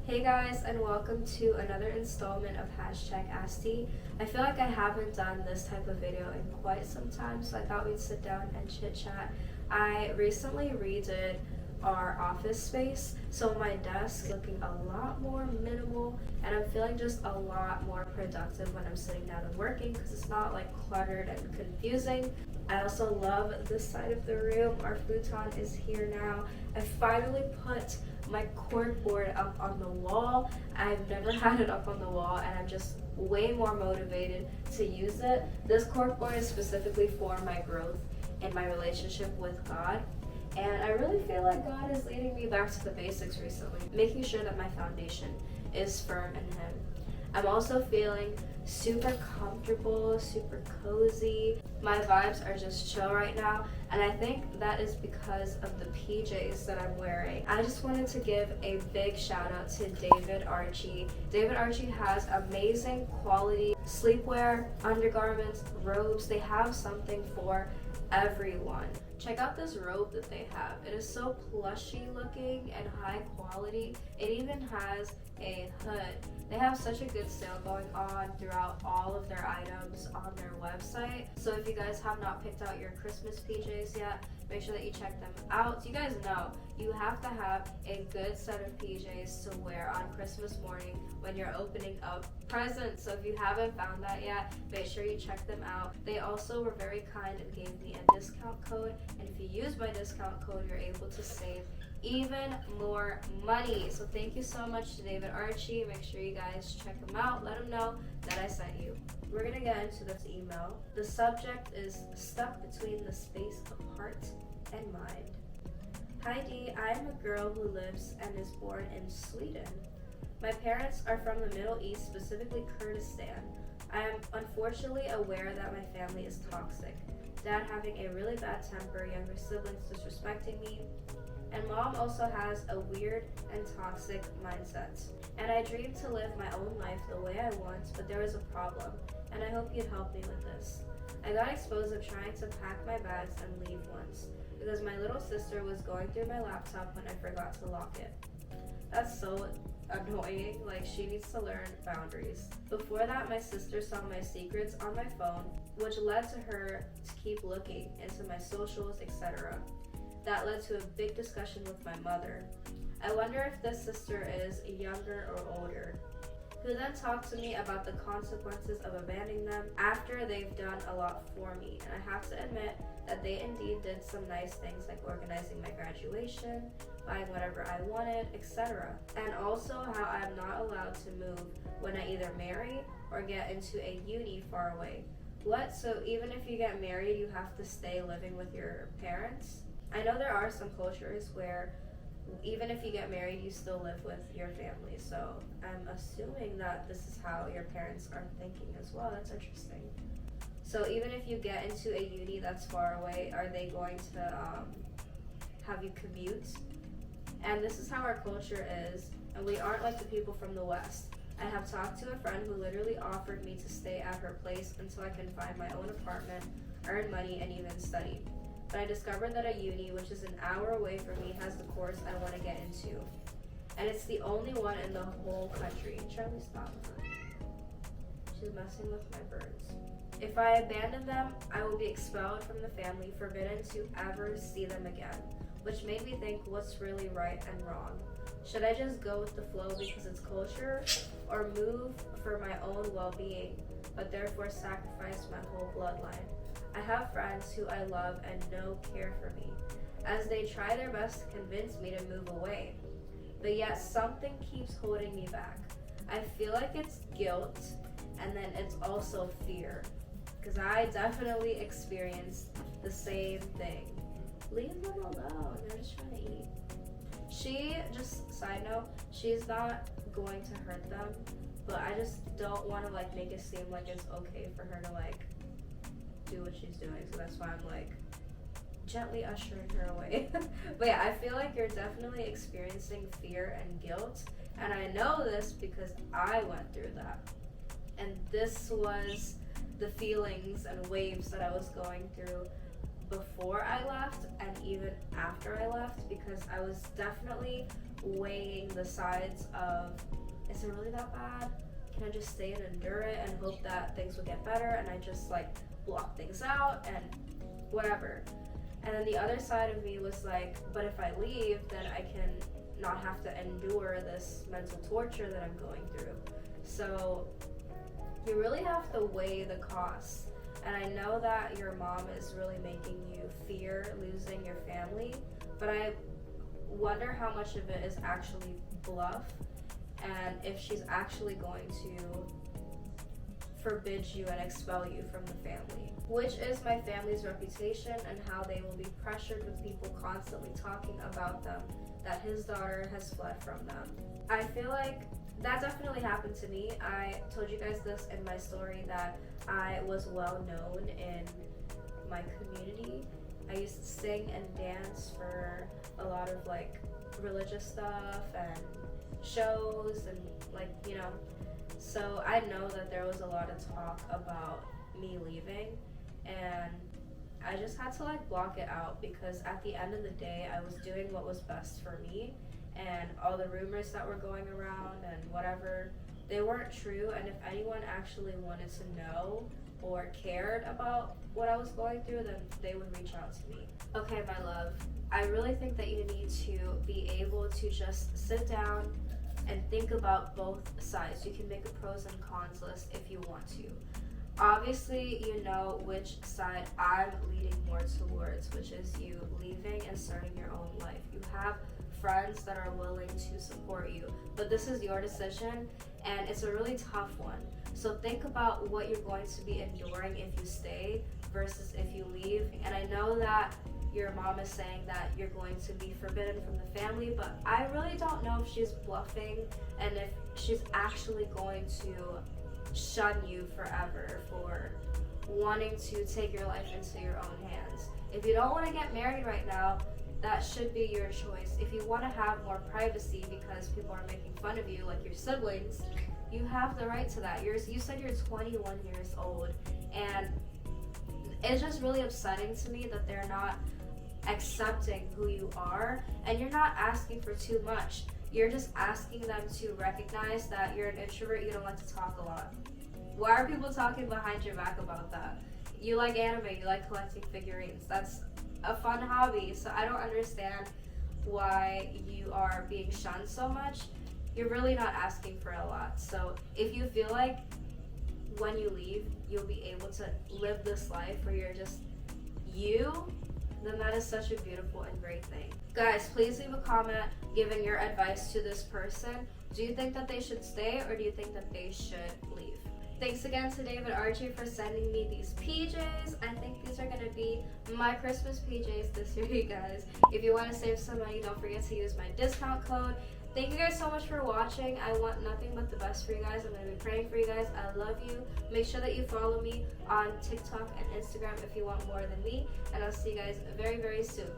Hey guys, and welcome to another installment of #AskT. I feel like I haven't done this type of video in quite some time, so I thought we'd sit down and chit chat. I recently redid our office space, so my desk is looking a lot more minimal, and I'm feeling just a lot more productive when I'm sitting down and working because it's not like cluttered and confusing. I also love this side of the room. Our futon is here now. I finally put my cork board up on the wall. I've never had it up on the wall, and I'm just way more motivated to use it. This cork board is specifically for my growth in my relationship with God, and I really feel like God is leading me back to the basics recently, making sure that my foundation is firm in Him. I'm also feeling super comfortable, super cozy. My vibes are just chill right now, and I think that is because of the PJs that I'm wearing. I just wanted to give a big shout out to Archy. Archy has amazing quality sleepwear, undergarments, robes. They have something for everyone. Check out this robe that they have. It is so plushy looking and high quality. It even has a hood. They have such a good sale going on throughout all of their items on their website. So if you guys have not picked out your Christmas PJs yet, make sure that you check them out. So you guys know you have to have a good set of PJs to wear on Christmas morning when you're opening up presents. So if you haven't found that yet, make sure you check them out. They also were very kind and gave me a discount code, and if you use my discount code, you're able to save even more money. So thank you so much to Archy. Make sure you guys check them out. Let them know that I sent you. We're gonna get into this email. The subject is stuck between the space of heart and mind. Hi Dee, I am a girl who lives and is born in Sweden. My parents are from the Middle East, specifically Kurdistan. I am unfortunately aware that my family is toxic. Dad having a really bad temper, younger siblings disrespecting me, and mom also has a weird and toxic mindset. And I dream to live my own life the way I want, but there is a problem, and I hope you'd help me with this. I got exposed of trying to pack my bags and leave once, because my little sister was going through my laptop when I forgot to lock it. That's so annoying. Like, she needs to learn boundaries. Before that, my sister saw my secrets on my phone, which led to her to keep looking into my socials, etc. That led to a big discussion with my mother. I wonder if this sister is younger or older, who then talked to me about the consequences of abandoning them after they've done a lot for me. And I have to admit that they indeed did some nice things like organizing my graduation, buying whatever I wanted, etc. And also how I'm not allowed to move when I either marry or get into a uni far away. What? So even if you get married, you have to stay living with your parents? I know there are some cultures where even if you get married, you still live with your family. So I'm assuming that this is how your parents are thinking as well. That's interesting. So even if you get into a uni that's far away, are they going to have you commute? And this is how our culture is, and we aren't like the people from the West. I have talked to a friend who literally offered me to stay at her place until I can find my own apartment, earn money, and even study. But I discovered that a uni, which is an hour away from me, has the course I want to get into. And it's the only one in the whole country. Charlie, stop. She's messing with my birds. If I abandon them, I will be expelled from the family, forbidden to ever see them again. Which made me think, what's really right and wrong? Should I just go with the flow because it's culture, or move for my own well-being, but therefore sacrifice my whole bloodline? I have friends who I love and know care for me, as they try their best to convince me to move away. But yet something keeps holding me back. I feel like it's guilt, and then it's also fear, because I definitely experienced the same thing. Leave them alone, they're just trying to eat. Side note, she's not going to hurt them, but I just don't want to make it seem like it's okay for her to do what she's doing. So that's why I'm gently ushering her away. But yeah, I feel like you're definitely experiencing fear and guilt, and I know this because I went through that. And this was the feelings and waves that I was going through before I left and even after I left, because I was definitely weighing the sides of, is it really that bad? Can I just stay and endure it and hope that things will get better, and I just like block things out and whatever. And then the other side of me was like, but if I leave, then I can not have to endure this mental torture that I'm going through. So you really have to weigh the costs. And I know that your mom is really making you fear losing your family, but I wonder how much of it is actually bluff, and if she's actually going to forbid you and expel you from the family, which is my family's reputation and how they will be pressured with people constantly talking about them, that his daughter has fled from them. I feel like that definitely happened to me. I told you guys this in my story that I was well known in my community. I used to sing and dance for a lot of like religious stuff and shows and like, you know, so I know that there was a lot of talk about me leaving, and I just had to like block it out, because at the end of the day I was doing what was best for me, and all the rumors that were going around and whatever, they weren't true. And if anyone actually wanted to know or cared about what I was going through, then they would reach out to me. Okay, my love, I really think that you need to be able to just sit down and think about both sides. You can make a pros and cons list if you want to. Obviously, you know which side I'm leaning more towards, which is you leaving and starting your own life. You have friends that are willing to support you, but this is your decision, and it's a really tough one. So think about what you're going to be enduring if you stay versus if you leave. And I know that your mom is saying that you're going to be forbidden from the family, but I really don't know if she's bluffing and if she's actually going to shun you forever for wanting to take your life into your own hands. If you don't want to get married right now, that should be your choice. If you want to have more privacy because people are making fun of you, like your siblings, you have the right to that. You said you're 21 years old, and it's just really upsetting to me that they're not accepting who you are, and you're not asking for too much. You're just asking them to recognize that you're an introvert, you don't like to talk a lot. Why are people talking behind your back about that? You like anime, you like collecting figurines. That's a fun hobby, so I don't understand why you are being shunned so much. You're really not asking for a lot. So if you feel like when you leave, you'll be able to live this life where you're just you, then that is such a beautiful and great thing. Guys, please leave a comment giving your advice to this person. Do you think that they should stay, or do you think that they should leave? Thanks again to David Archy for sending me these PJs. I think these are gonna be my Christmas PJs this year, you guys. If you want to save some money, don't forget to use my discount code. Thank you guys so much for watching. I want nothing but the best for you guys. I'm going to be praying for you guys. I love you. Make sure that you follow me on TikTok and Instagram if you want more than me. And I'll see you guys very, very soon.